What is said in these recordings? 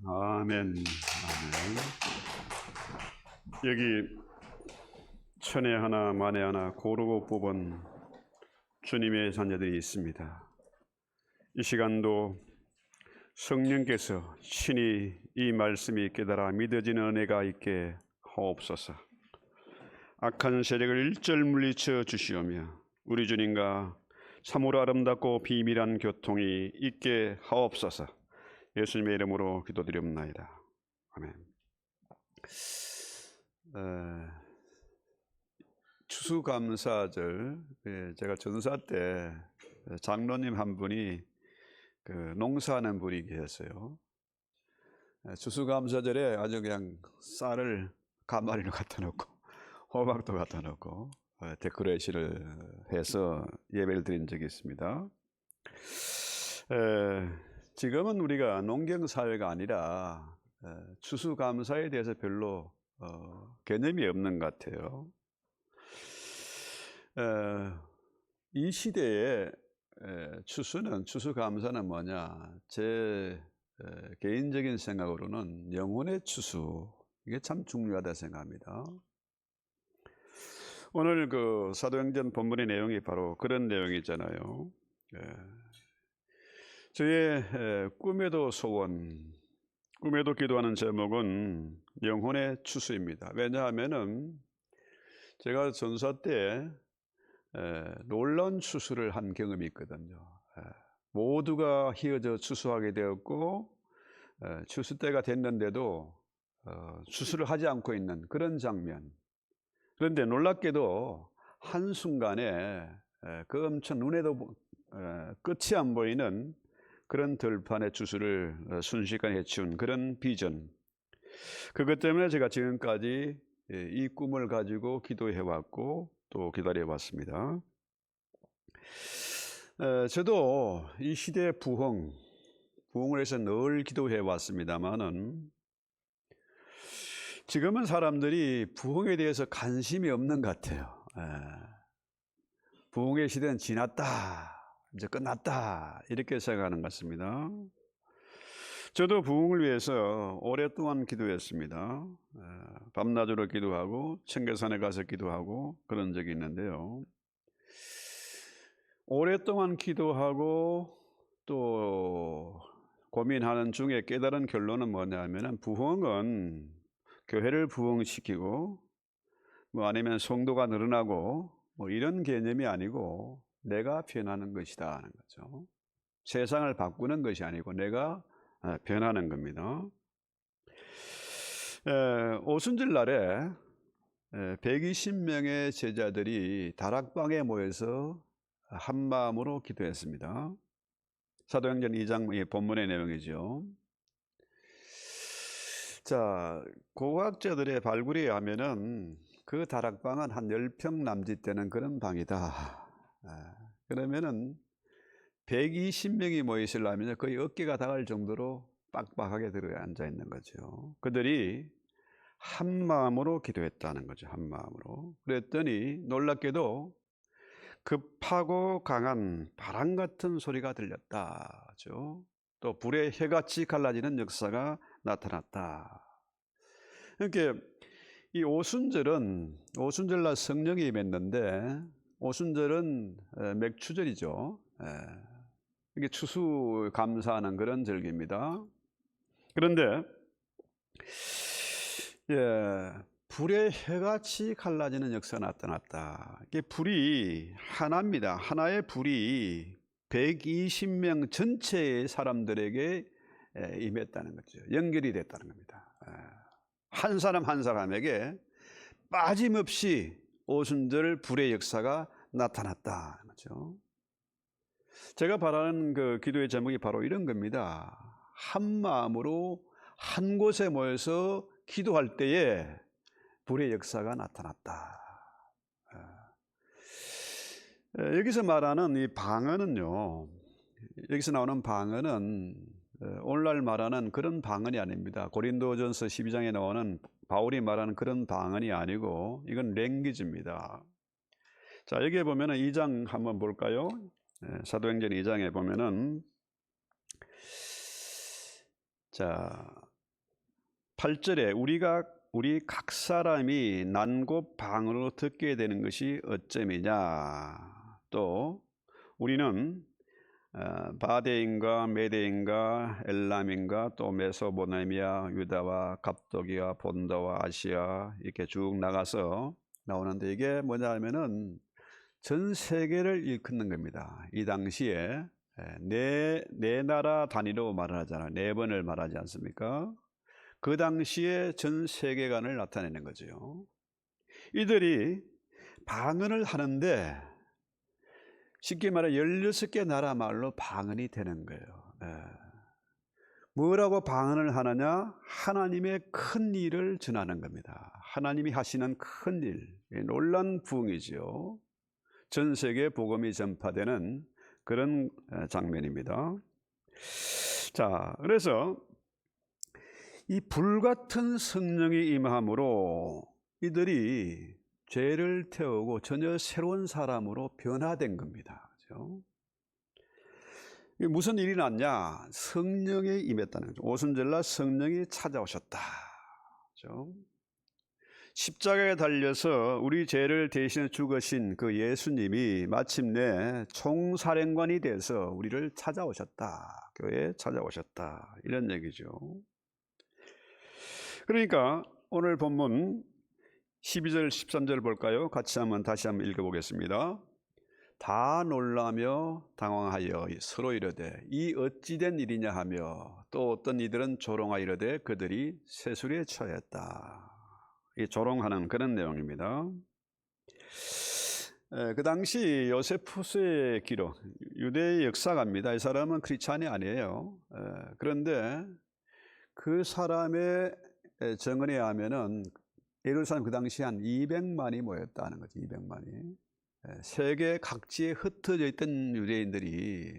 아멘. 아멘. 여기 천에 하나 만에 하나 고르고 뽑은 주님의 자녀들이 있습니다. 이 시간도 성령께서 친히 이 말씀이 깨달아 믿어지는 은혜가 있게 하옵소서. 악한 세력을 일절 물리쳐 주시오며 우리 주님과 참으로 아름답고 비밀한 교통이 있게 하옵소서. 예수님의 이름으로 기도드립니다. 아멘. 추수감사절, 제가 전사 때 장로님 한 분이 농사하는 분이 계셨어요. 추수감사절에 아주 그냥 쌀을 가마리로 갖다 놓고 호박도 갖다 놓고 데코레이션을 해서 예배를 드린 적이 있습니다. 지금은 우리가 농경사회가 아니라 추수감사에 대해서 별로 개념이 없는 것 같아요. 이 시대에 추수감사는 뭐냐? 제 개인적인 생각으로는 영혼의 추수, 이게 참 중요하다 생각합니다. 오늘 사도행전 본문의 내용이 바로 그런 내용이잖아요. 저의 꿈에도 소원, 꿈에도 기도하는 제목은 영혼의 추수입니다. 왜냐하면은 제가 전사 때 놀라운 추수를 한 경험이 있거든요. 모두가 휘어져 추수하게 되었고 추수 때가 됐는데도 추수를 하지 않고 있는 그런 장면. 그런데 놀랍게도 한순간에 그 엄청 눈에도 끝이 안 보이는 그런 들판의 추수를 순식간에 해치운 그런 비전. 그것 때문에 제가 지금까지 이 꿈을 가지고 기도해왔고 또 기다려왔습니다. 저도 이 시대의 부흥을 해서 늘 기도해왔습니다만은 지금은 사람들이 부흥에 대해서 관심이 없는 것 같아요. 부흥의 시대는 지났다, 이제 끝났다, 이렇게 생각하는 것 같습니다. 저도 부흥을 위해서 오랫동안 기도했습니다. 밤낮으로 기도하고 청계산에 가서 기도하고 그런 적이 있는데요. 오랫동안 기도하고 또 고민하는 중에 깨달은 결론은 뭐냐면 부흥은 교회를 부흥시키고 아니면 성도가 늘어나고 이런 개념이 아니고 내가 변하는 것이다 하는 거죠. 세상을 바꾸는 것이 아니고 내가 변하는 겁니다. 오순절 날에 120명의 제자들이 다락방에 모여서 한마음으로 기도했습니다. 사도행전 2장 본문의 내용이죠. 자, 고고학자들의 발굴에 의하면은 그 다락방은 한 10평 남짓되는 그런 방이다. 그러면은 120명이 모여 있으려면 거의 어깨가 닿을 정도로 빡빡하게 들어 앉아 있는 거죠. 그들이 한 마음으로 기도했다는 거죠. 한 마음으로. 그랬더니 놀랍게도 급하고 강한 바람 같은 소리가 들렸다. 또 불의 해같이 갈라지는 역사가 나타났다. 그러니까 이 오순절날 성령이 임했는데 오순절은 맥추절이죠. 이게 추수 감사하는 그런 절기입니다. 그런데 불의 해같이 갈라지는 역사가 나타났다. 이게 불이 하나입니다. 하나의 불이 120명 전체의 사람들에게 임했다는 거죠. 연결이 됐다는 겁니다. 한 사람 한 사람에게 빠짐없이 오순절 불의 역사가 나타났다는 거죠. 제가 바라는 그 기도의 제목이 바로 이런 겁니다. 한 마음으로 한 곳에 모여서 기도할 때에 불의 역사가 나타났다. 여기서 말하는 이 방언은요, 여기서 나오는 방언은 오늘날 말하는 그런 방언이 아닙니다. 고린도전서 12장에 나오는 바울이 말하는 그런 방언이 아니고 이건 랭귀지입니다. 자, 여기에 보면은 2장 한번 볼까요? 사도행전 2장에 보면은 자, 8절에 우리 각 사람이 난곳 방언으로 듣게 되는 것이 어쩜이냐. 또 우리는 바데인과 메데인과 엘람인과 또 메소포타미아, 유다와 갑도기와 본도와 아시아 이렇게 쭉 나가서 나오는데 이게 뭐냐 하면은 전 세계를 일컫는 겁니다. 이 당시에 네 나라 단위로 말을 하잖아요. 네 번을 말하지 않습니까? 그 당시에 전 세계관을 나타내는 거죠. 이들이 방언을 하는데 쉽게 말해 16개 나라 말로 방언이 되는 거예요. 뭐라고 방언을 하느냐? 하나님의 큰 일을 전하는 겁니다. 하나님이 하시는 큰 일, 놀란 부흥이죠. 전 세계에 복음이 전파되는 그런 장면입니다. 자, 그래서 이 불같은 성령이 임함으로 이들이 죄를 태우고 전혀 새로운 사람으로 변화된 겁니다. 그렇죠? 무슨 일이 났냐? 성령이 임했다는 거죠. 오순절날 성령이 찾아오셨다. 그렇죠? 십자가에 달려서 우리 죄를 대신해 죽으신 그 예수님이 마침내 총사령관이 돼서 우리를 찾아오셨다. 교회에 찾아오셨다. 이런 얘기죠. 그러니까 오늘 본문 12절 13절 볼까요? 같이 다시 한번 읽어보겠습니다. 다 놀라며 당황하여 서로 이르되 이 어찌된 일이냐 하며 또 어떤 이들은 조롱하여 이르되 그들이 세술에 처했다. 이 조롱하는 그런 내용입니다. 그 당시 요세푸스의 기록, 유대의 역사가입니다. 이 사람은 크리스찬이 아니에요. 그런데 그 사람의 정언에 의하면은 예루살렘 그 당시 한 200만이 모였다는 거죠. 200만이. 세계 각지에 흩어져 있던 유대인들이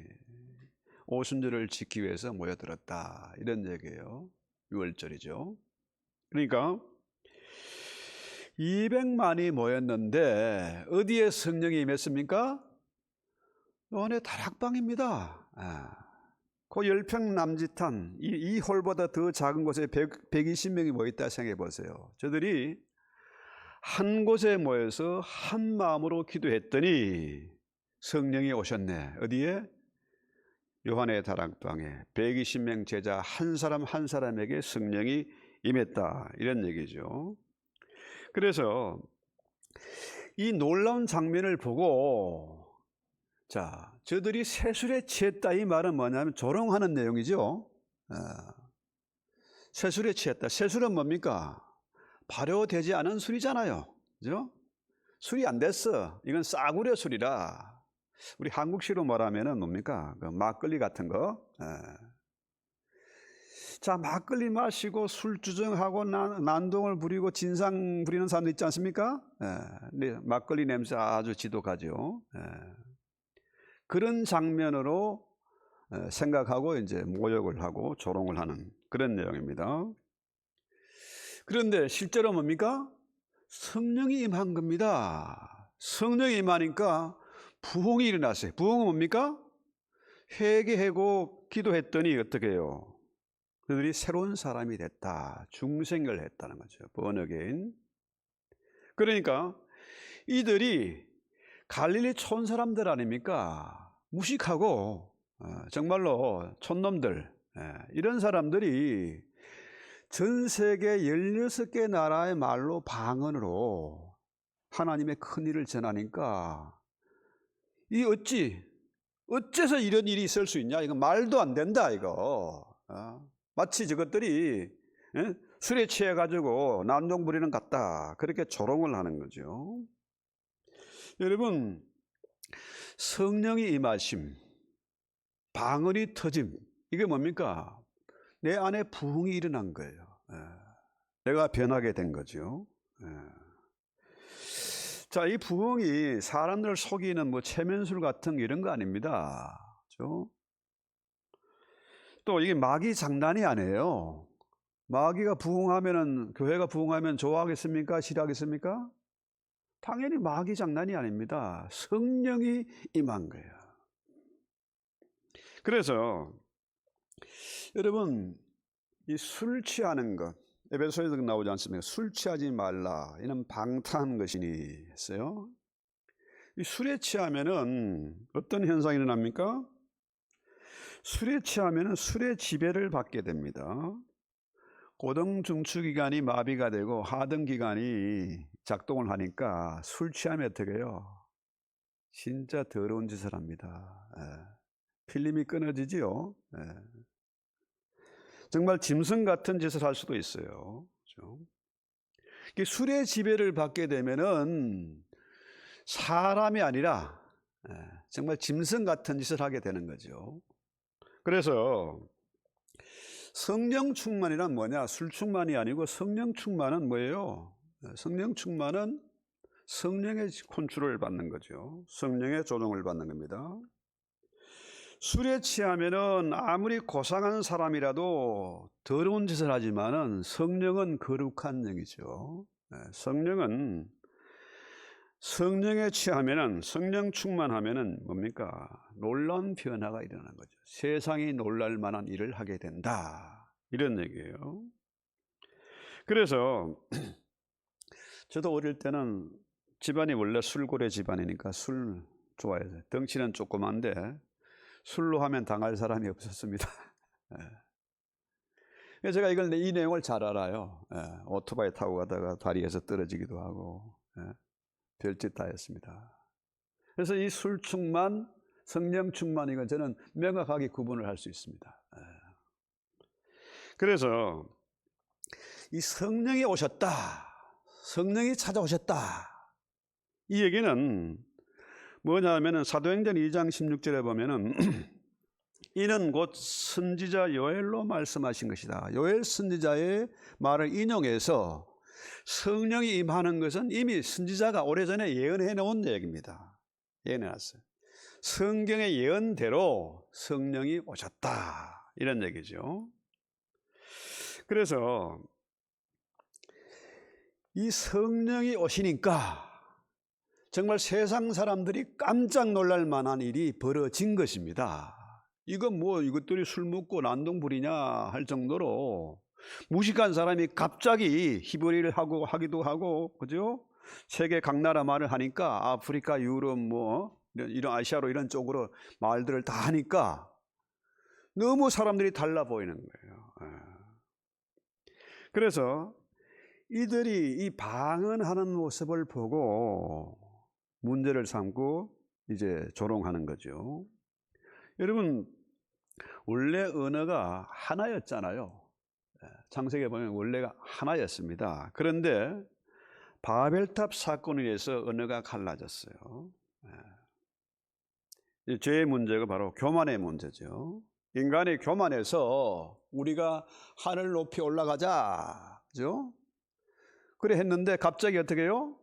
오순절을 지키기 위해서 모여들었다. 이런 얘기예요. 6월절이죠. 그러니까 200만이 모였는데 어디에 성령이 임했습니까? 요한의 다락방입니다. 그 10평 남짓한 이 홀보다 더 작은 곳에 120명이 모였다 생각해 보세요. 저들이 한 곳에 모여서 한 마음으로 기도했더니 성령이 오셨네. 어디에? 요한의 다락방에 120명 제자 한 사람 한 사람에게 성령이 임했다. 이런 얘기죠. 그래서 이 놀라운 장면을 보고 자, 저들이 세술에 취했다 이 말은 뭐냐면 조롱하는 내용이죠. 세술에 취했다. 세술은 뭡니까? 발효되지 않은 술이잖아요. 그죠? 술이 안 됐어. 이건 싸구려 술이라. 우리 한국식으로 말하면은 뭡니까? 그 막걸리 같은 거. 자, 막걸리 마시고 술 주정하고 난동을 부리고 진상 부리는 사람도 있지 않습니까? 근데 막걸리 냄새 아주 지독하죠. 그런 장면으로 생각하고 이제 모욕을 하고 조롱을 하는 그런 내용입니다. 그런데 실제로 뭡니까? 성령이 임한 겁니다. 성령이 임하니까 부흥이 일어났어요. 부흥은 뭡니까? 회개하고 기도했더니 어떻게 해요? 그들이 새로운 사람이 됐다. 중생을 했다는 거죠. born again. 그러니까 이들이 갈릴리 촌 사람들 아닙니까? 무식하고 정말로 촌놈들 이런 사람들이 전 세계 16개 나라의 말로 방언으로 하나님의 큰 일을 전하니까 이 어째서 이런 일이 있을 수 있냐? 이거 말도 안 된다 이거. 마치 저것들이 술에 취해가지고 난동 부리는 것 같다. 그렇게 조롱을 하는 거죠. 여러분, 성령이 임하심, 방언이 터짐, 이게 뭡니까? 내 안에 부흥이 일어난 거예요. 내가 변하게 된 거죠. 자, 이 부흥이 사람들을 속이는 뭐 체면술 같은 이런 거 아닙니다. 그렇죠? 또 이게 마귀 장난이 아니에요. 마귀가 부흥하면은 교회가 부흥하면 좋아하겠습니까? 싫어하겠습니까? 당연히 마귀 장난이 아닙니다. 성령이 임한 거예요. 그래서 여러분 이 술 취하는 것, 에베소에도 나오지 않습니까? 술 취하지 말라. 이는 방탕한 것이니 했어요. 이 술에 취하면은 어떤 현상이 일어납니까? 술에 취하면은 술의 지배를 받게 됩니다. 고등 중추기관이 마비가 되고 하등 기관이 작동을 하니까 술 취하면 어떻게 해요? 진짜 더러운 짓을 합니다. 필름이 끊어지지요. 정말 짐승 같은 짓을 할 수도 있어요. 그렇죠? 술의 지배를 받게 되면은 사람이 아니라 정말 짐승 같은 짓을 하게 되는 거죠. 그래서 성령 충만이란 뭐냐? 술 충만이 아니고 성령 충만은 뭐예요? 성령 충만은 성령의 컨트롤을 받는 거죠. 성령의 조종을 받는 겁니다. 술에 취하면은 아무리 고상한 사람이라도 더러운 짓을 하지만은 성령은 거룩한 영이죠. 성령은 성령에 취하면은 성령 충만하면은 뭡니까? 놀라운 변화가 일어나는 거죠. 세상이 놀랄 만한 일을 하게 된다. 이런 얘기예요. 그래서 저도 어릴 때는 집안이 원래 술고래 집안이니까 술 좋아해서 덩치는 조그만데 술로 하면 당할 사람이 없었습니다. 제가 이 내용을 잘 알아요. 오토바이 타고 가다가 다리에서 떨어지기도 하고 별짓 다 했습니다. 그래서 이 술 충만, 성령 충만 이건 저는 명확하게 구분을 할 수 있습니다. 그래서 이 성령이 오셨다, 성령이 찾아오셨다. 이 얘기는 뭐냐 하면은 사도행전 2장 16절에 보면은 이는 곧 선지자 요엘로 말씀하신 것이다. 요엘 선지자의 말을 인용해서 성령이 임하는 것은 이미 선지자가 오래전에 예언해 놓은 얘기입니다. 예언해 놨어요. 성경의 예언대로 성령이 오셨다. 이런 얘기죠. 그래서 이 성령이 오시니까 정말 세상 사람들이 깜짝 놀랄 만한 일이 벌어진 것입니다. 이것들이 술 먹고 난동 부리냐 할 정도로 무식한 사람이 갑자기 히브리를 하기도 하고, 그죠? 세계 각 나라 말을 하니까 아프리카, 유럽, 이런 아시아로 이런 쪽으로 말들을 다 하니까 너무 사람들이 달라 보이는 거예요. 그래서 이들이 이 방언하는 모습을 보고 문제를 삼고 이제 조롱하는 거죠. 여러분, 원래 언어가 하나였잖아요. 창세기에 보면 원래가 하나였습니다. 그런데 바벨탑 사건에 의해서 언어가 갈라졌어요. 죄의 문제가 바로 교만의 문제죠. 인간이 교만해서 우리가 하늘 높이 올라가자, 그죠? 그래 했는데 갑자기 어떻게 해요?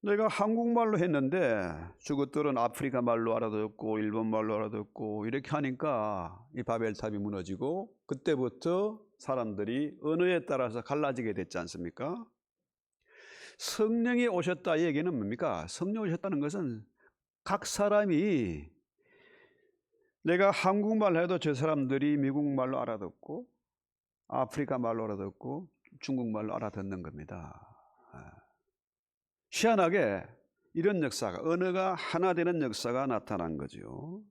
내가 한국말로 했는데 저것들은 아프리카 말로 알아듣고 일본 말로 알아듣고 이렇게 하니까 이 바벨탑이 무너지고 그때부터 사람들이 언어에 따라서 갈라지게 됐지 않습니까? 성령이 오셨다 이 얘기는 뭡니까? 성령이 오셨다는 것은 각 사람이 내가 한국말 해도 저 사람들이 미국 말로 알아듣고 아프리카 말로 알아듣고 중국말로 알아듣는 겁니다. 희한하게 이런 역사가, 언어가 하나 되는 역사가 나타난 거죠.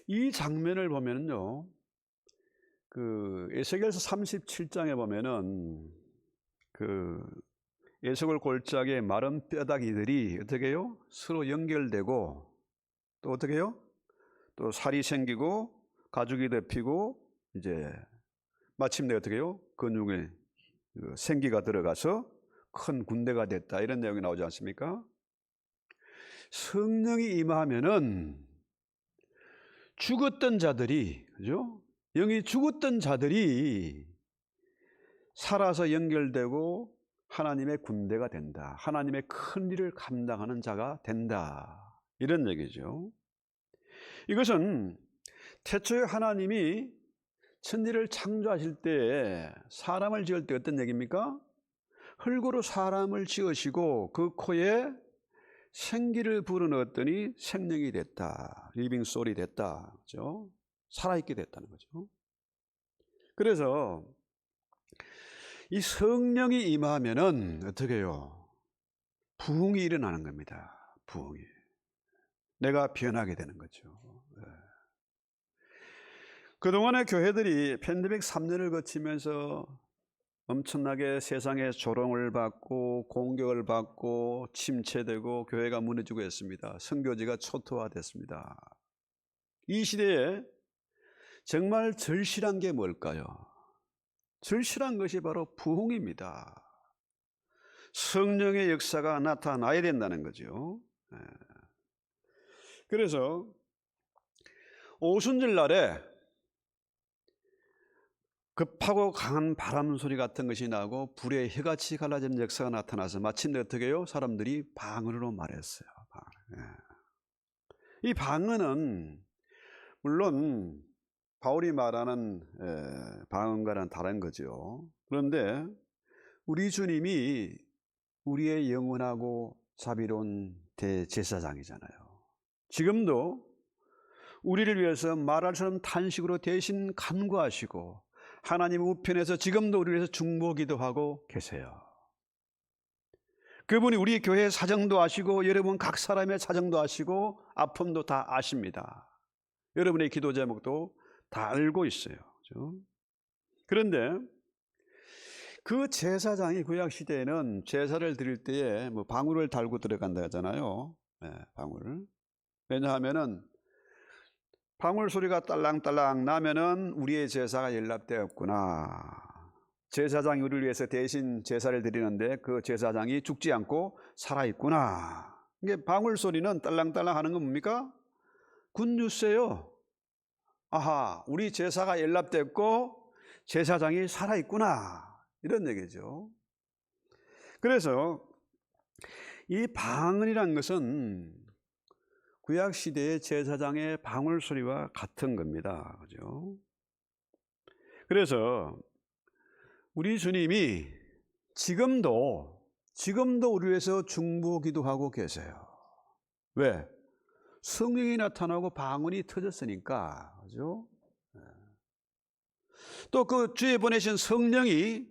이 장면을 보면요, 에스겔서 37장에 보면은 에스겔 골짜기의 마른 뼈다귀들이 어떻게 해요? 서로 연결되고 또 어떻게 해요? 또 살이 생기고 가죽이 덮이고 이제 마침내 어떻게 해요? 근육에 생기가 들어가서 큰 군대가 됐다. 이런 내용이 나오지 않습니까? 성령이 임하면은 죽었던 자들이, 그죠? 영이 죽었던 자들이 살아서 연결되고 하나님의 군대가 된다. 하나님의 큰 일을 감당하는 자가 된다. 이런 얘기죠. 이것은 태초에 하나님이 천지를 창조하실 때 사람을 지을 때 어떤 얘기입니까? 흙으로 사람을 지으시고 그 코에 생기를 불어넣었더니 생명이 됐다. 리빙 소울이 됐다. 그죠? 살아있게 됐다는 거죠. 그래서 이 성령이 임하면은 어떻게 해요? 부흥이 일어나는 겁니다. 부흥이. 내가 변하게 되는 거죠. 예. 그동안의 교회들이 팬데믹 3년을 거치면서 엄청나게 세상에 조롱을 받고 공격을 받고 침체되고 교회가 무너지고 했습니다. 선교지가 초토화됐습니다. 이 시대에 정말 절실한 게 뭘까요? 절실한 것이 바로 부흥입니다. 성령의 역사가 나타나야 된다는 거죠. 예. 그래서 오순절 날에 급하고 강한 바람 소리 같은 것이 나고 불에 혀같이 갈라지는 역사가 나타나서 마침내 어떻게 해요? 사람들이 방언으로 말했어요. 이 방언은 물론 바울이 말하는 방언과는 다른 거죠. 그런데 우리 주님이 우리의 영원하고 자비로운 대제사장이잖아요. 지금도 우리를 위해서 말할 수 없는 탄식으로 대신 간구하시고 하나님 우편에서 지금도 우리를 위해서 중보기도 하고 계세요. 그분이 우리 교회의 사정도 아시고 여러분 각 사람의 사정도 아시고 아픔도 다 아십니다. 여러분의 기도 제목도 다 알고 있어요. 그렇죠? 그런데 그 제사장이 구약 시대에는 제사를 드릴 때에 뭐 방울을 달고 들어간다 하잖아요. 네, 방울. 왜냐하면은 방울 소리가 딸랑딸랑 나면은 우리의 제사가 연락되었구나. 제사장이 우리를 위해서 대신 제사를 드리는데 그 제사장이 죽지 않고 살아있구나. 이게 방울 소리는 딸랑딸랑 하는 건 뭡니까? 굿뉴스예요. 아하, 우리 제사가 연락됐고 제사장이 살아있구나. 이런 얘기죠. 그래서 이 방언이란 것은 구약 시대의 제사장의 방울 소리와 같은 겁니다. 그죠? 그래서 우리 주님이 지금도 우리 위해서 중보기도 하고 계세요. 왜? 성령이 나타나고 방언이 터졌으니까. 그죠? 또 그 주에 보내신 성령이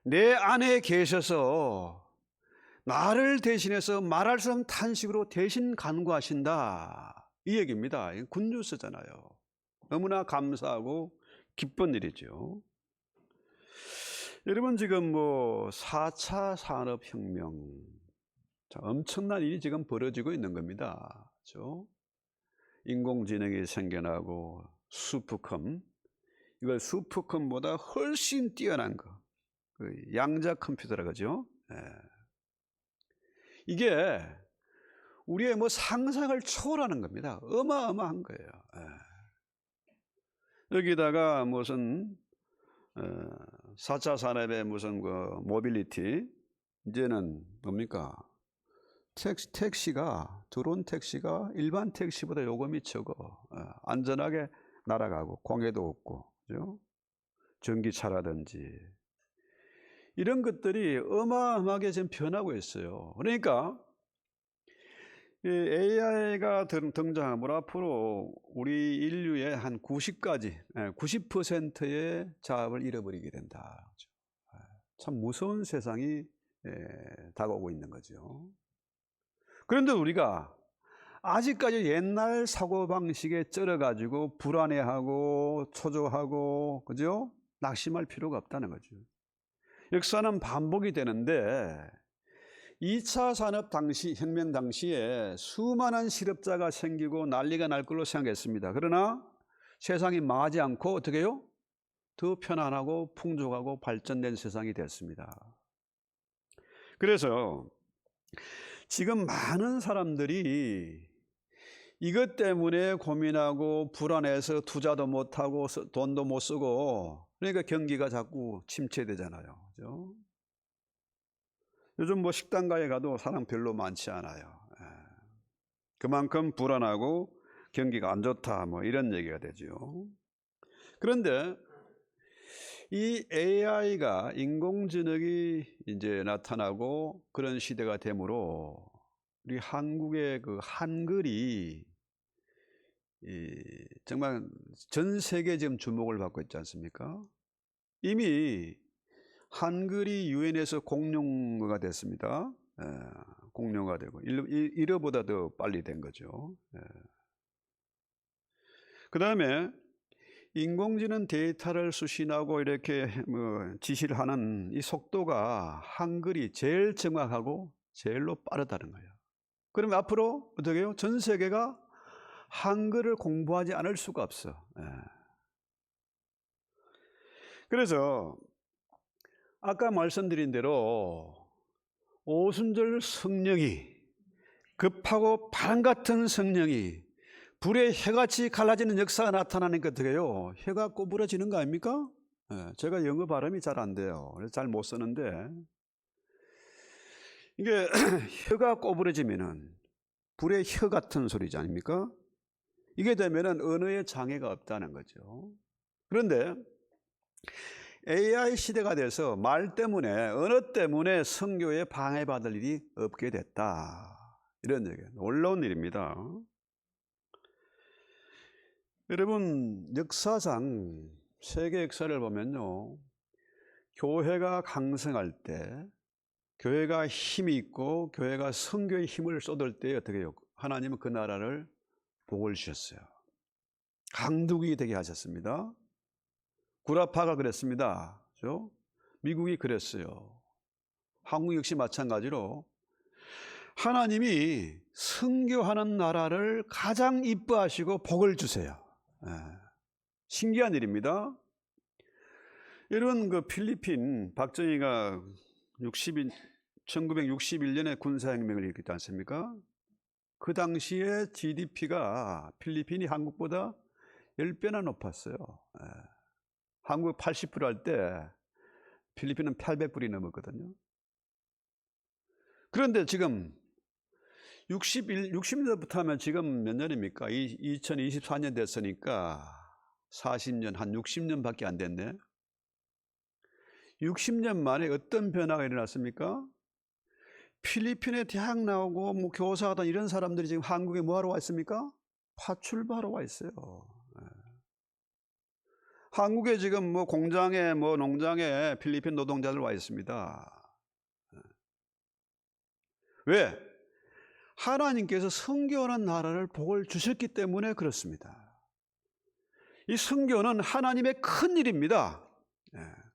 내 안에 계셔서 나를 대신해서 말할 수 없는 탄식으로 대신 간구하신다. 이 얘기입니다. 굿뉴스잖아요. 너무나 감사하고 기쁜 일이죠. 여러분 지금 뭐 4차 산업혁명 엄청난 일이 지금 벌어지고 있는 겁니다. 그렇죠? 인공지능이 생겨나고 슈퍼컴, 이걸 슈퍼컴보다 훨씬 뛰어난 거, 양자 컴퓨터라고 하죠. 예. 이게 우리의 뭐 상상을 초월하는 겁니다. 어마어마한 거예요. 예. 여기다가 무슨 4차 산업의 무슨 그 모빌리티, 이제는 뭡니까? 택시가, 드론 택시가 일반 택시보다 요금이 적어. 안전하게 날아가고 공해도 없고, 그죠? 전기차라든지 이런 것들이 어마어마하게 지금 변하고 있어요. 그러니까 이 AI가 등장함으로 앞으로 우리 인류의 한 90%의 자업을 잃어버리게 된다. 참 무서운 세상이 다가오고 있는 거죠. 그런데 우리가 아직까지 옛날 사고방식에 쩔어가지고 불안해하고 초조하고, 그죠? 낙심할 필요가 없다는 거죠. 역사는 반복이 되는데 2차 산업 혁명 당시에 수많은 실업자가 생기고 난리가 날 걸로 생각했습니다. 그러나 세상이 망하지 않고 어떻게 해요? 더 편안하고 풍족하고 발전된 세상이 됐습니다. 그래서 지금 많은 사람들이 이것 때문에 고민하고 불안해서 투자도 못하고 돈도 못 쓰고, 그러니까 경기가 자꾸 침체되잖아요. 그죠? 요즘 뭐 식당가에 가도 사람 별로 많지 않아요. 그만큼 불안하고 경기가 안 좋다, 뭐 이런 얘기가 되죠. 그런데 이 AI가, 인공지능이 이제 나타나고 그런 시대가 되므로 우리 한국의 그 한글이 정말 전 세계 지금 주목을 받고 있지 않습니까? 이미 한글이 유엔에서 공용어가 됐습니다. 공용어가 되고 이러보다 더 빨리 된 거죠. 그 다음에 인공지능 데이터를 수신하고 이렇게 지시를 하는 이 속도가 한글이 제일 정확하고 제일로 빠르다는 거예요. 그러면 앞으로 어떻게 해요? 전 세계가 한글을 공부하지 않을 수가 없어. 그래서 아까 말씀드린 대로 오순절 성령이, 급하고 바람 같은 성령이 불의 혀같이 갈라지는 역사가 나타나니까 어떻게 해요? 혀가 꼬부러지는 거 아닙니까? 제가 영어 발음이 잘 안 돼요. 그래서 잘 못 쓰는데, 이게 혀가 꼬부러지면은 불의 혀 같은 소리지 아닙니까? 이게 되면은 언어에 장애가 없다는 거죠. 그런데 AI 시대가 돼서 말 때문에, 언어 때문에 선교에 방해받을 일이 없게 됐다. 이런 얘기예요. 놀라운 일입니다. 여러분, 역사상 세계 역사를 보면요, 교회가 강성할 때, 교회가 힘이 있고 교회가 선교의 힘을 쏟을 때 어떻게 해요? 하나님은 그 나라를 복을 주셨어요. 강국이 되게 하셨습니다. 구라파가 그랬습니다. 그렇죠? 미국이 그랬어요. 한국 역시 마찬가지로 하나님이 선교하는 나라를 가장 이뻐하시고 복을 주세요. 신기한 일입니다. 여러분, 그 필리핀 박정희가 1961년에 군사혁명을 일으켰지 않습니까? 그 당시에 GDP가 필리핀이 한국보다 10배나 높았어요. 한국 80불 할 때 필리핀은 800불이 넘었거든요. 그런데 지금 60년대부터 하면 지금 몇 년입니까? 2024년 됐으니까 40년, 한 60년밖에 안 됐네. 60년 만에 어떤 변화가 일어났습니까? 필리핀에 대학 나오고 뭐 교사하던 이런 사람들이 지금 한국에 뭐하러 와 있습니까? 파출부하러 와 있어요. 한국에 지금 뭐 공장에 뭐 농장에 필리핀 노동자들 와 있습니다. 왜? 하나님께서 선교하는 나라를 복을 주셨기 때문에 그렇습니다. 이 선교는 하나님의 큰 일입니다.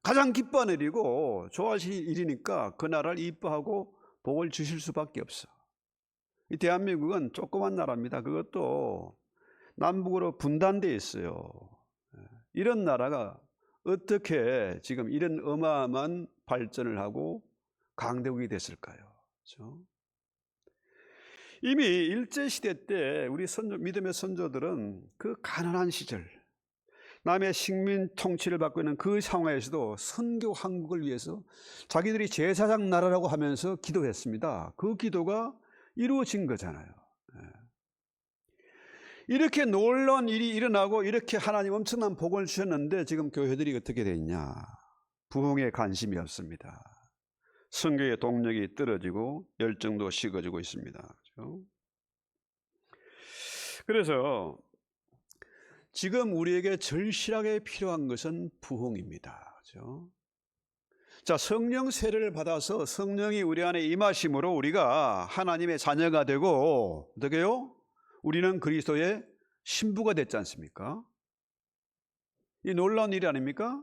가장 기뻐하는 일이고 좋아하실 일이니까 그 나라를 이뻐하고 복을 주실 수밖에 없어. 이 대한민국은 조그만 나라입니다. 그것도 남북으로 분단되어 있어요. 이런 나라가 어떻게 지금 이런 어마어마한 발전을 하고 강대국이 됐을까요? 그렇죠? 이미 일제시대 때 우리 믿음의 선조들은 그 가난한 시절, 남의 식민 통치를 받고 있는 그 상황에서도 선교 한국을 위해서 자기들이 제사장 나라라고 하면서 기도했습니다. 그 기도가 이루어진 거잖아요. 이렇게 놀라운 일이 일어나고 이렇게 하나님 엄청난 복을 주셨는데 지금 교회들이 어떻게 돼 있냐? 부흥에 관심이 없습니다. 선교의 동력이 떨어지고 열정도 식어지고 있습니다. 그렇죠? 그래서 지금 우리에게 절실하게 필요한 것은 부흥입니다. 그렇죠? 자, 성령 세례를 받아서 성령이 우리 안에 임하심으로 우리가 하나님의 자녀가 되고 어떻게 해요? 우리는 그리스도의 신부가 됐지 않습니까? 이 놀라운 일이 아닙니까?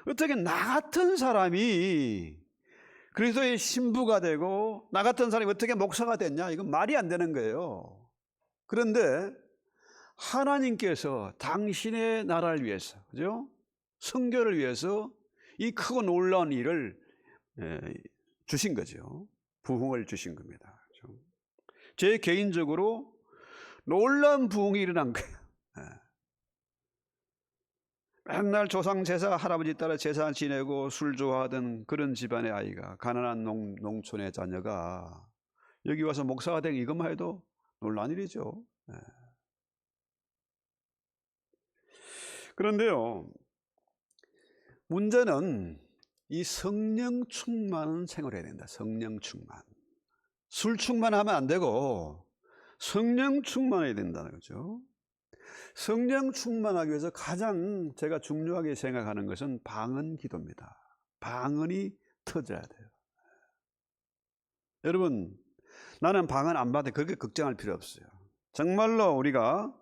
어떻게 나 같은 사람이 그리스도의 신부가 되고 나 같은 사람이 어떻게 목사가 됐냐? 이건 말이 안 되는 거예요. 그런데 하나님께서 당신의 나라를 위해서, 그죠? 선교를 위해서 이 크고 놀라운 일을 주신 거죠. 부흥을 주신 겁니다. 그죠? 제 개인적으로 놀라운 부흥이 일어난 거예요. 맨날 조상 제사 할아버지 따라 제사 지내고 술 좋아하던 그런 집안의 아이가, 가난한 농촌의 자녀가 여기 와서 목사가 된 이것만 해도 놀라운 일이죠. 그런데요, 문제는 이 성령 충만은 생활해야 된다. 성령 충만. 술 충만하면 안 되고 성령 충만해야 된다는 거죠. 성령 충만하기 위해서 가장 제가 중요하게 생각하는 것은 방언 기도입니다. 방언이 터져야 돼요. 여러분, 나는 방언 안 받아 그렇게 걱정할 필요 없어요. 정말로 우리가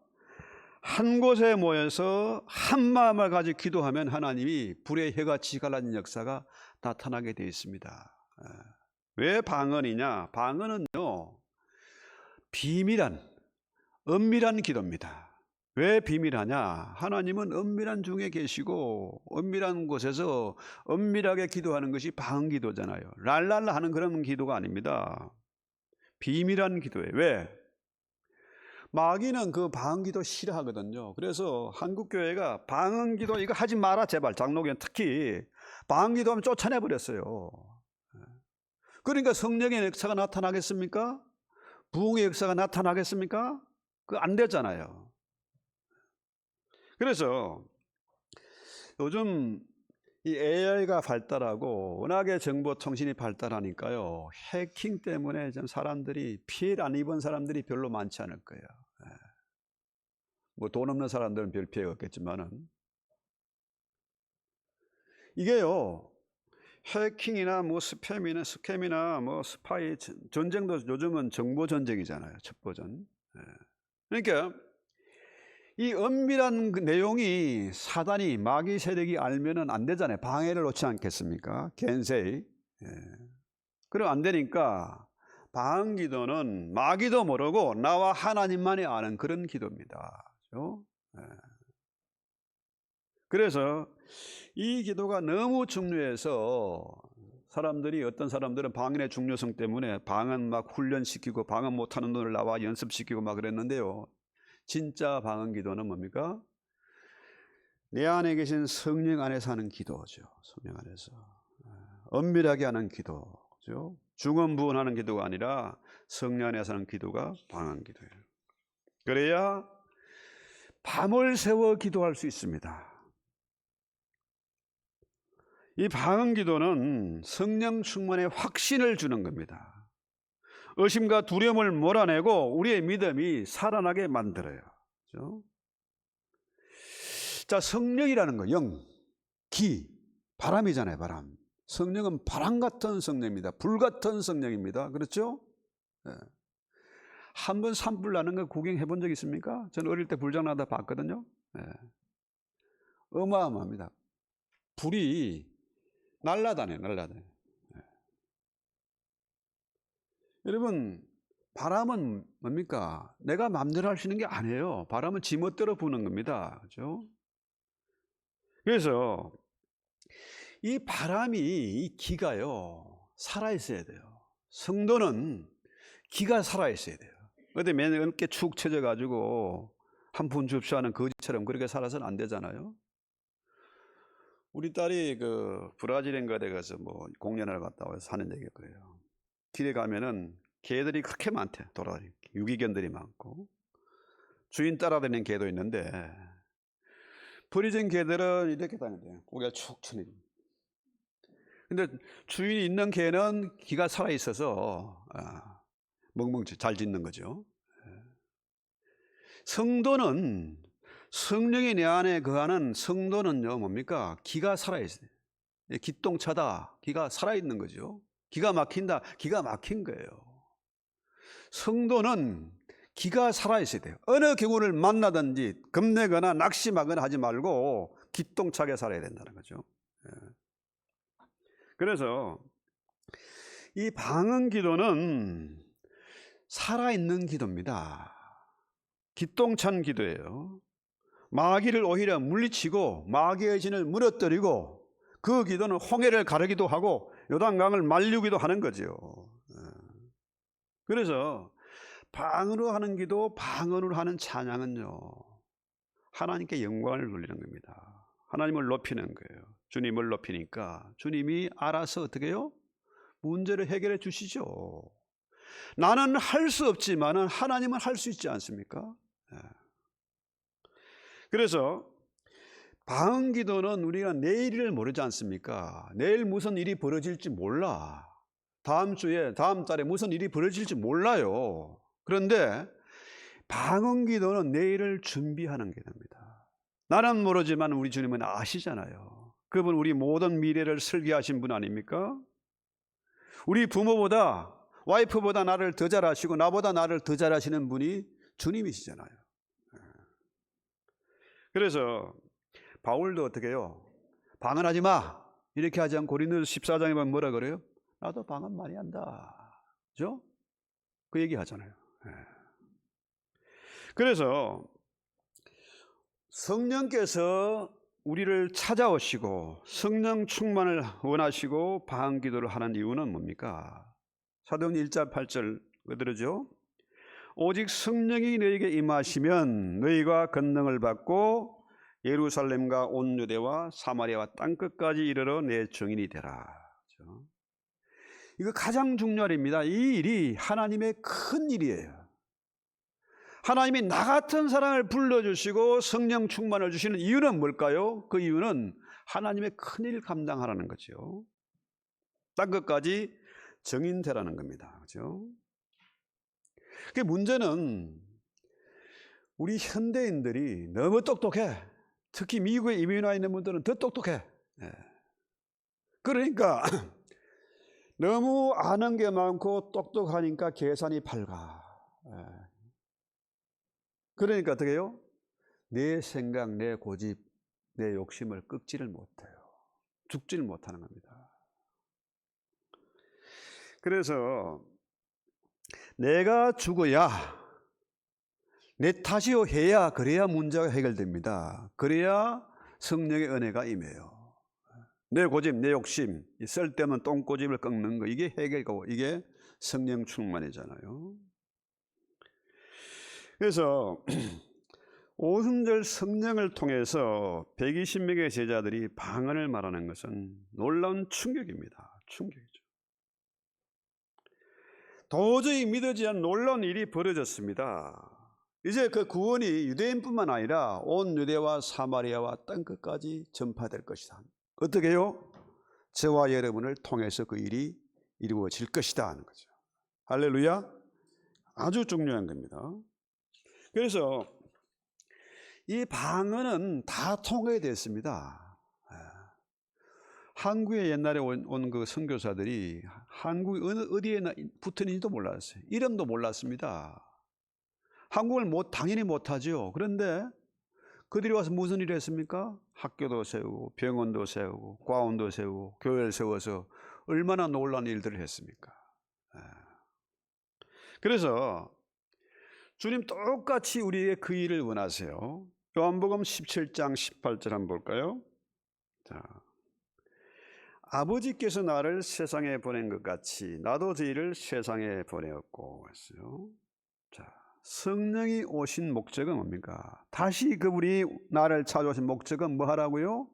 한 곳에 모여서 한 마음을 가지고 기도하면 하나님이 불의 혀같이 갈라진 역사가 나타나게 되어 있습니다. 왜 방언이냐? 방언은요, 비밀한, 은밀한 기도입니다. 왜 비밀하냐? 하나님은 은밀한 중에 계시고 은밀한 곳에서 은밀하게 기도하는 것이 방언 기도잖아요. 랄랄라 하는 그런 기도가 아닙니다. 비밀한 기도예요. 왜? 마귀는 그 방언 기도 싫어하거든요. 그래서 한국 교회가 방언 기도 이거 하지 마라 제발, 장로교는 특히 방언 기도하면 쫓아내 버렸어요. 그러니까 성령의 역사가 나타나겠습니까? 부흥의 역사가 나타나겠습니까? 그거 안 되잖아요. 그래서 요즘 이 AI가 발달하고 워낙에 정보통신이 발달하니까요, 해킹 때문에 좀 사람들이 피해를 안 입은 사람들이 별로 많지 않을 거예요. 뭐 돈 없는 사람들은 별 피해가 없겠지만은, 이게요, 해킹이나 뭐 스팸이나 뭐 스파이 전쟁도 요즘은 정보 전쟁이잖아요. 첩보전. 그러니까 이 은밀한 그 내용이 사단이, 마귀 세력이 알면은 안 되잖아요. 방해를 놓지 않겠습니까? 겐세이. 그럼 안 되니까 방언 기도는 마귀도 모르고 나와 하나님만이 아는 그런 기도입니다. 그렇죠? 그래서 이 기도가 너무 중요해서 사람들이, 어떤 사람들은 방언의 중요성 때문에 방언 막 훈련시키고 방언 못하는 놈을 나와 연습시키고 막 그랬는데요. 진짜 방언 기도는 뭡니까? 내 안에 계신 성령 안에서 하는 기도죠. 성령 안에서 은밀하게 하는 기도죠. 중언부언하는 기도가 아니라 성령 안에서 하는 기도가 방언 기도예요. 그래야 밤을 새워 기도할 수 있습니다. 이 방언 기도는 성령 충만의 확신을 주는 겁니다. 의심과 두려움을 몰아내고 우리의 믿음이 살아나게 만들어요. 그렇죠? 자, 성령이라는 거, 영, 기, 바람이잖아요. 바람. 성령은 바람 같은 성령입니다. 불 같은 성령입니다. 그렇죠? 한번 산불 나는 거 구경해 본 적 있습니까? 저는 어릴 때 불장 나다 봤거든요. 어마어마합니다. 불이 날아다녀요. 여러분, 바람은 뭡니까? 내가 마음대로 할 수 있는 게 아니에요. 바람은 지멋대로 부는 겁니다. 그렇죠? 그래서 이 바람이, 이 기가요, 살아있어야 돼요. 성도는 기가 살아있어야 돼요. 어디 맨 어깨 축 처져가지고 한 푼 줍쇼하는 거지처럼 그렇게 살아서는 안 되잖아요. 우리 딸이 그 브라질인가 돼 가서 뭐 공연을 갔다 와서 하는 얘기가 그래요. 길에 가면은 개들이 그렇게 많대. 돌아다니는 유기견들이 많고 주인 따라다니는 개도 있는데, 버리진 개들은 이렇게 다닌대요. 고개가 축 처진. 근데 주인이 있는 개는 기가 살아 있어서 멍멍 잘 짖는 거죠. 성도는, 성령이 내 안에 거하는 성도는요, 뭡니까? 기가 살아 있어요. 기똥차다. 기가 살아 있는 거죠. 기가 막힌다. 기가 막힌 거예요. 성도는 기가 살아있어야 돼요. 어느 경우를 만나든지 겁내거나 낙심하거나 하지 말고 기똥차게 살아야 된다는 거죠. 그래서 이 방언 기도는 살아있는 기도입니다. 기똥찬 기도예요. 마귀를 오히려 물리치고 마귀의 진을 무너뜨리고, 그 기도는 홍해를 가르기도 하고 요단강을 말리기도 하는 거죠. 그래서 방언으로 하는 기도, 방언으로 하는 찬양은요, 하나님께 영광을 돌리는 겁니다. 하나님을 높이는 거예요. 주님을 높이니까 주님이 알아서 어떻게 해요? 문제를 해결해 주시죠. 나는 할 수 없지만 하나님은 할 수 있지 않습니까? 그래서 방언 기도는 우리가 내일을 모르지 않습니까? 내일 무슨 일이 벌어질지 몰라. 다음 주에, 다음 달에 무슨 일이 벌어질지 몰라요. 그런데 방언 기도는 내일을 준비하는 기도입니다. 나는 모르지만 우리 주님은 아시잖아요. 그분 우리 모든 미래를 설계하신 분 아닙니까? 우리 부모보다, 와이프보다 나를 더 잘 아시고 나보다 나를 더 잘 아시는 분이 주님이시잖아요. 그래서 바울도 어떻게 해요? 방언하지 마 이렇게 하지 않고 고린도서 14장에 보면 뭐라 그래요? 나도 방언 많이 한다. 그죠? 그 얘기 하잖아요. 그래서 성령께서 우리를 찾아오시고 성령 충만을 원하시고 방언 기도를 하는 이유는 뭡니까? 사도행전 1장 8절 그대로죠. 오직 성령이 너희에게 임하시면 너희가 권능을 받고 예루살렘과 온 유대와 사마리아와 땅끝까지 이르러 내 증인이 되라. 그렇죠? 이거 가장 중요한 일입니다. 이 일이 하나님의 큰 일이에요. 하나님이 나 같은 사람을 불러주시고 성령 충만을 주시는 이유는 뭘까요? 그 이유는 하나님의 큰 일을 감당하라는 거죠. 땅끝까지 증인되라는 겁니다. 그렇죠? 그 문제는 우리 현대인들이 너무 똑똑해. 특히 미국에 이민 와 있는 분들은 더 똑똑해. 그러니까 너무 아는 게 많고 똑똑하니까 계산이 밝아. 그러니까 어떻게 해요? 내 생각, 내 고집, 내 욕심을 꺾지를 못해요. 죽지를 못하는 겁니다. 그래서 내가 죽어야 내 탓이요 해야 그래야 문제가 해결됩니다. 그래야 성령의 은혜가 임해요. 내 고집, 내 욕심, 쓸데없는 똥고집을 꺾는 거 이게 해결이고 이게 성령 충만이잖아요. 그래서 오순절 성령을 통해서 120명의 제자들이 방언을 말하는 것은 놀라운 충격입니다. 충격이죠. 도저히 믿어지지 않는 놀라운 일이 벌어졌습니다. 이제 그 구원이 유대인뿐만 아니라 온 유대와 사마리아와 땅끝까지 전파될 것이다. 어떻게 해요? 저와 여러분을 통해서 그 일이 이루어질 것이다 하는 거죠. 할렐루야. 아주 중요한 겁니다. 그래서 이 방언은 다 통일됐습니다. 한국에 옛날에 온 그 선교사들이 한국이 어디에 붙었는지도 몰랐어요. 이름도 몰랐습니다. 한국을 당연히 못하죠. 그런데 그들이 와서 무슨 일을 했습니까? 학교도 세우고 병원도 세우고 과원도 세우고 교회를 세워서 얼마나 놀라운 일들을 했습니까? 그래서 주님 똑같이 우리에게 그 일을 원하세요. 요한복음 17장 18절 한번 볼까요? 자, 아버지께서 나를 세상에 보낸 것 같이 나도 저희를 세상에 보내었고 했어요. 자, 성령이 오신 목적은 뭡니까? 다시 그분이 나를 찾아오신 목적은 뭐 하라고요?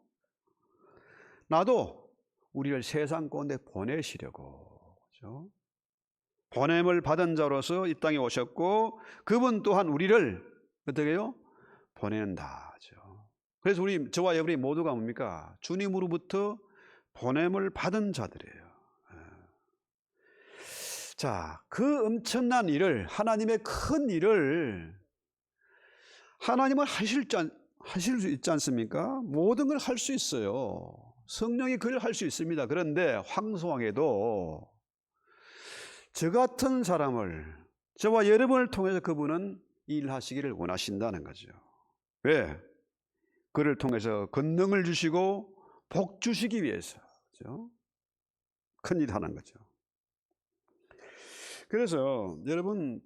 나도 우리를 세상 가운데 보내시려고. 그렇죠? 보냄을 받은 자로서 이 땅에 오셨고 그분 또한 우리를 어떻게 해요? 보낸다. 그래서 저와 여러분이 모두가 뭡니까? 주님으로부터 보냄을 받은 자들이에요. 자, 그 엄청난 일을, 하나님의 큰 일을 하나님은 하실 수 있지 않습니까? 모든 걸 할 수 있어요. 성령이 그걸 할 수 있습니다. 그런데 황송하게도 저 같은 사람을, 저와 여러분을 통해서 그분은 일하시기를 원하신다는 거죠. 왜? 그를 통해서 권능을 주시고 복 주시기 위해서. 그렇죠? 큰일 하는 거죠. 그래서 여러분,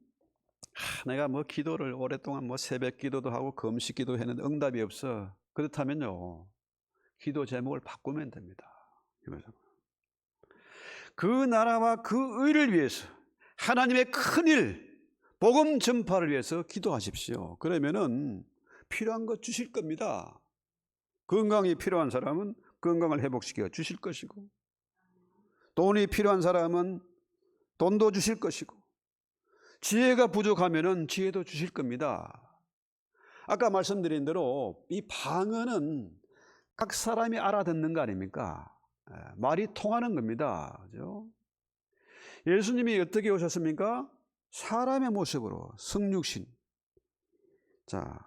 내가 뭐 기도를 오랫동안 새벽 기도도 하고 금식 기도 했는데 응답이 없어. 그렇다면요, 기도 제목을 바꾸면 됩니다. 그 나라와 그 의를 위해서, 하나님의 큰 일, 복음 전파를 위해서 기도하십시오. 그러면은 필요한 거 주실 겁니다. 건강이 필요한 사람은 건강을 회복시켜 주실 것이고, 돈이 필요한 사람은 돈도 주실 것이고, 지혜가 부족하면은 지혜도 주실 겁니다. 아까 말씀드린 대로 이 방언은 각 사람이 알아듣는 거 아닙니까? 말이 통하는 겁니다. 그죠? 예수님이 어떻게 오셨습니까? 사람의 모습으로 성육신, 자,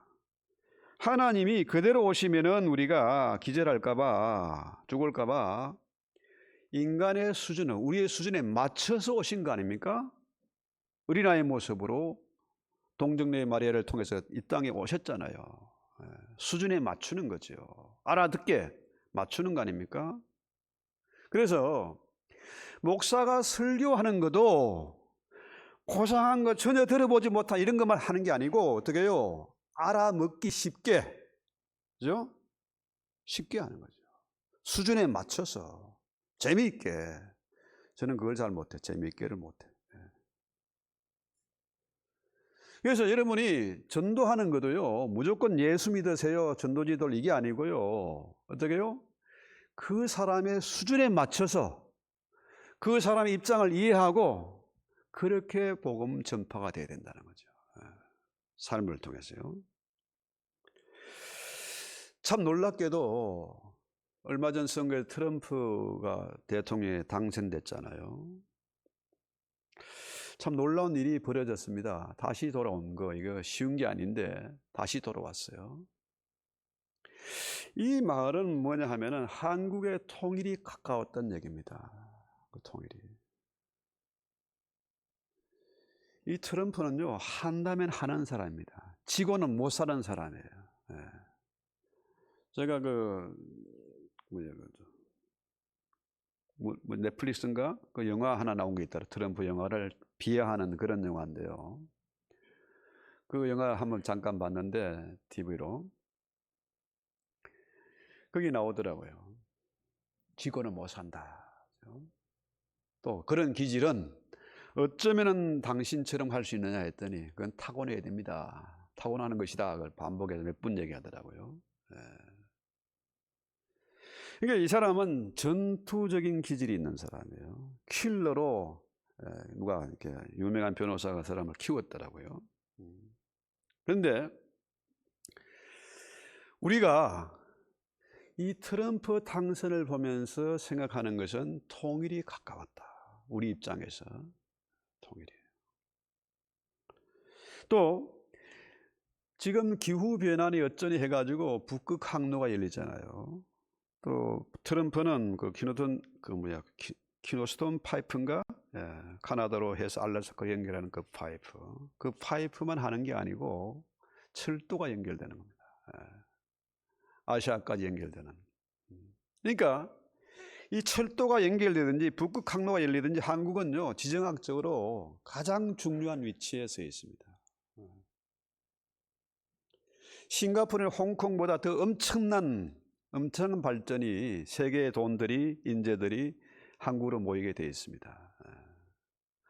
하나님이 그대로 오시면은 우리가 기절할까봐, 죽을까봐 인간의 수준을, 우리의 수준에 맞춰서 오신 거 아닙니까? 어린아이 모습으로 동정녀의 마리아를 통해서 이 땅에 오셨잖아요. 수준에 맞추는 거죠. 알아듣게 맞추는 거 아닙니까? 그래서 목사가 설교하는 것도 고상한 거 전혀 들어보지 못한 이런 것만 하는 게 아니고 어떻게 해요? 알아먹기 쉽게, 그죠? 쉽게 하는 거죠. 수준에 맞춰서 재미있게. 저는 그걸 잘 못해. 재미있게를 못해. 그래서 여러분이 전도하는 것도요, 무조건 예수 믿으세요, 전도지들 이게 아니고요. 어떻게 해요? 그 사람의 수준에 맞춰서 그 사람의 입장을 이해하고 그렇게 복음 전파가 돼야 된다는 거죠. 삶을 통해서요. 참 놀랍게도 얼마 전 선거에 트럼프가 대통령에 당선됐잖아요. 참 놀라운 일이 벌어졌습니다. 다시 돌아온 거, 이거 쉬운 게 아닌데 다시 돌아왔어요. 이 말은 뭐냐 하면은 한국의 통일이 가까웠던 얘기입니다. 그 통일이. 이 트럼프는요, 한다면 하는 사람입니다. 지고는 못 사는 사람이에요. 제가 넷플릭스인가? 그 영화 하나 나온 게 있더라. 트럼프 영화를 비하하는 그런 영화인데요. 그 영화 한번 잠깐 봤는데, TV로. 거기 나오더라고요. 지고는 못 산다. 또 그런 기질은 어쩌면은 당신처럼 할 수 있느냐 했더니 그건 타고내야 됩니다. 타고나는 것이다. 그걸 반복해서 몇 번 얘기하더라고요. 그러니까 이 사람은 전투적인 기질이 있는 사람이에요. 킬러로 누가 이렇게 유명한 변호사가 그 사람을 키웠더라고요. 그런데 우리가 이 트럼프 당선을 보면서 생각하는 것은 통일이 가까웠다. 우리 입장에서 통일이에요. 또 지금 기후변환이 여전히 해가지고 북극 항로가 열리잖아요. 또 트럼프는 그 키노스톤 파이프인가? 카나다로 해서 알래스카 연결하는 그 파이프만 하는 게 아니고 철도가 연결되는 겁니다. 아시아까지 연결되는. 그러니까 이 철도가 연결되든지 북극 항로가 열리든지 한국은요, 지정학적으로 가장 중요한 위치에 서 있습니다. 싱가포르나 홍콩보다 더 엄청난 발전이, 세계의 돈들이, 인재들이 한국으로 모이게 되어 있습니다.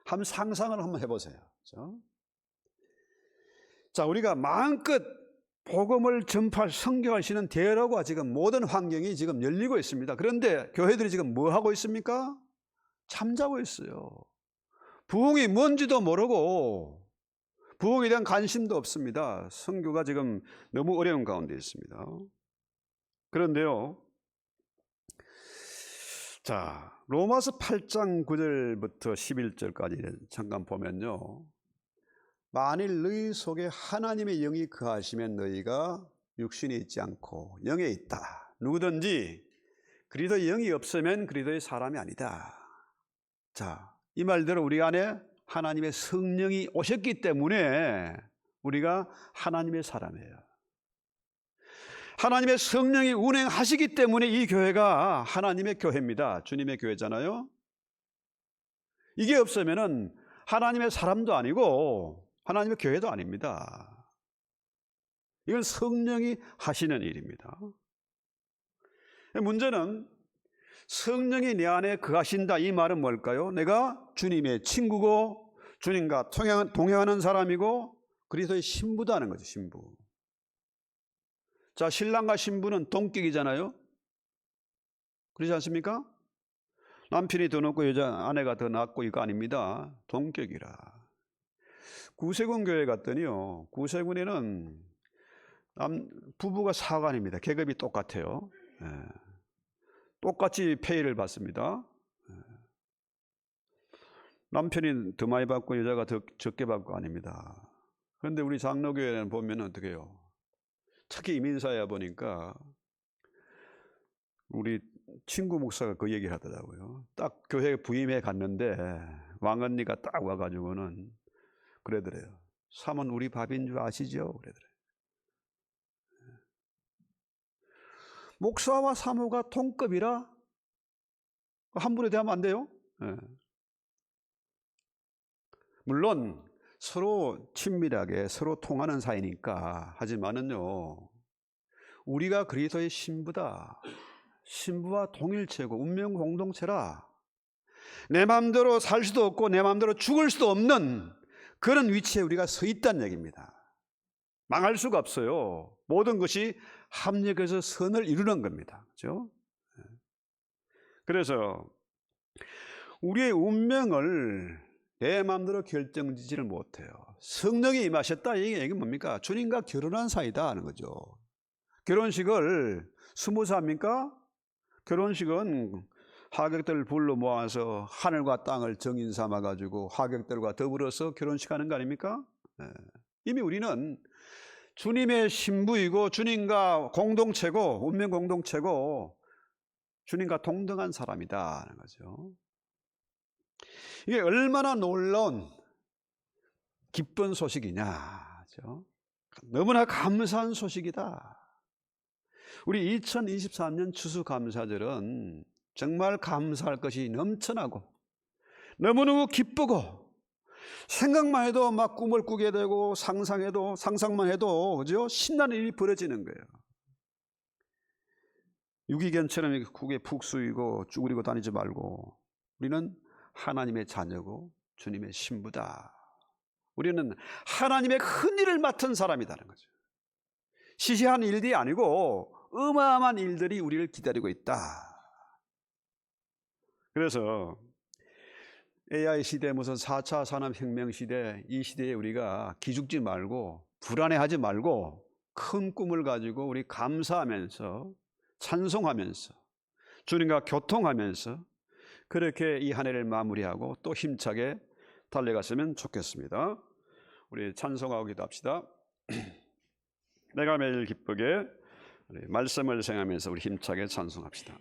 한번 상상을 한번 해보세요. 그렇죠? 자, 우리가 마음껏 복음을 전파할, 선교할 수 있는 대로가 지금 모든 환경이 지금 열리고 있습니다. 그런데 교회들이 지금 뭐 하고 있습니까? 잠자고 있어요. 부흥이 뭔지도 모르고 부흥에 대한 관심도 없습니다. 선교가 지금 너무 어려운 가운데 있습니다. 그런데요, 자, 로마서 8장 9절부터 11절까지 잠깐 보면요, 만일 너희 속에 하나님의 영이 거하시면 너희가 육신에 있지 않고 영에 있다. 누구든지 그리스도의 영이 없으면 그리스도의 사람이 아니다. 자, 이 말대로 우리 안에 하나님의 성령이 오셨기 때문에 우리가 하나님의 사람이에요. 하나님의 성령이 운행하시기 때문에 이 교회가 하나님의 교회입니다. 주님의 교회잖아요. 이게 없으면은 하나님의 사람도 아니고 하나님의 교회도 아닙니다. 이건 성령이 하시는 일입니다. 문제는 성령이 내 안에 거하신다, 이 말은 뭘까요? 내가 주님의 친구고 주님과 동행하는 사람이고 그리스도의 신부도 하는 거죠. 신부. 자, 신랑과 신부는 동격이잖아요. 그렇지 않습니까? 남편이 더 높고 아내가 더 낫고 이거 아닙니다. 동격이라. 구세군 교회 갔더니요, 구세군에는 부부가 사관입니다. 계급이 똑같아요. 똑같이 페이를 받습니다. 남편이 더 많이 받고 여자가 더 적게 받고 아닙니다. 그런데 우리 장로교회는 보면 어떻게 해요? 특히 이민사회 보니까 우리 친구 목사가 그 얘기를 하더라고요. 딱 교회 부임해 갔는데 왕언니가 딱 와가지고는 그러더래요. 사모는 우리 밥인 줄 아시죠? 그러더래요. 목사와 사모가 동급이라 함부로 대하면 안 돼요. 네. 물론 서로 친밀하게 서로 통하는 사이니까 하지만은요, 우리가 그리스도의 신부다. 신부와 동일체고 운명 공동체라. 내 마음대로 살 수도 없고 내 마음대로 죽을 수도 없는 그런 위치에 우리가 서 있다는 얘기입니다. 망할 수가 없어요. 모든 것이 합력해서 선을 이루는 겁니다. 그렇죠? 그래서 우리의 운명을 내 마음대로 결정지지를 못해요. 성령이 임하셨다. 이게 뭡니까? 주님과 결혼한 사이다 하는 거죠. 결혼식을 스무스 합니까? 결혼식은 하객들 불러 모아서 하늘과 땅을 정인 삼아가지고 하객들과 더불어서 결혼식 하는 거 아닙니까? 이미 우리는 주님의 신부이고 주님과 공동체고 운명 공동체고 주님과 동등한 사람이다 하는 거죠. 이게 얼마나 놀라운 기쁜 소식이냐, 그렇죠? 너무나 감사한 소식이다. 우리 2023년 추수감사절은 정말 감사할 것이 넘쳐나고 너무너무 기쁘고 생각만 해도 막 꿈을 꾸게 되고 상상만 해도 그죠? 신나는 일이 벌어지는 거예요. 유기견처럼 국에 푹 쓰이고 쭈그리고 다니지 말고 우리는 하나님의 자녀고 주님의 신부다. 우리는 하나님의 큰 일을 맡은 사람이라는 거죠. 시시한 일들이 아니고 어마어마한 일들이 우리를 기다리고 있다. 그래서 AI 시대, 무슨 4차 산업혁명 시대, 이 시대에 우리가 기죽지 말고 불안해하지 말고 큰 꿈을 가지고 우리 감사하면서 찬송하면서 주님과 교통하면서 그렇게 이 한 해를 마무리하고 또 힘차게 달려갔으면 좋겠습니다. 우리 찬송하고 기도합시다. 내가 매일 기쁘게 말씀을 생각하면서 우리 힘차게 찬송합시다.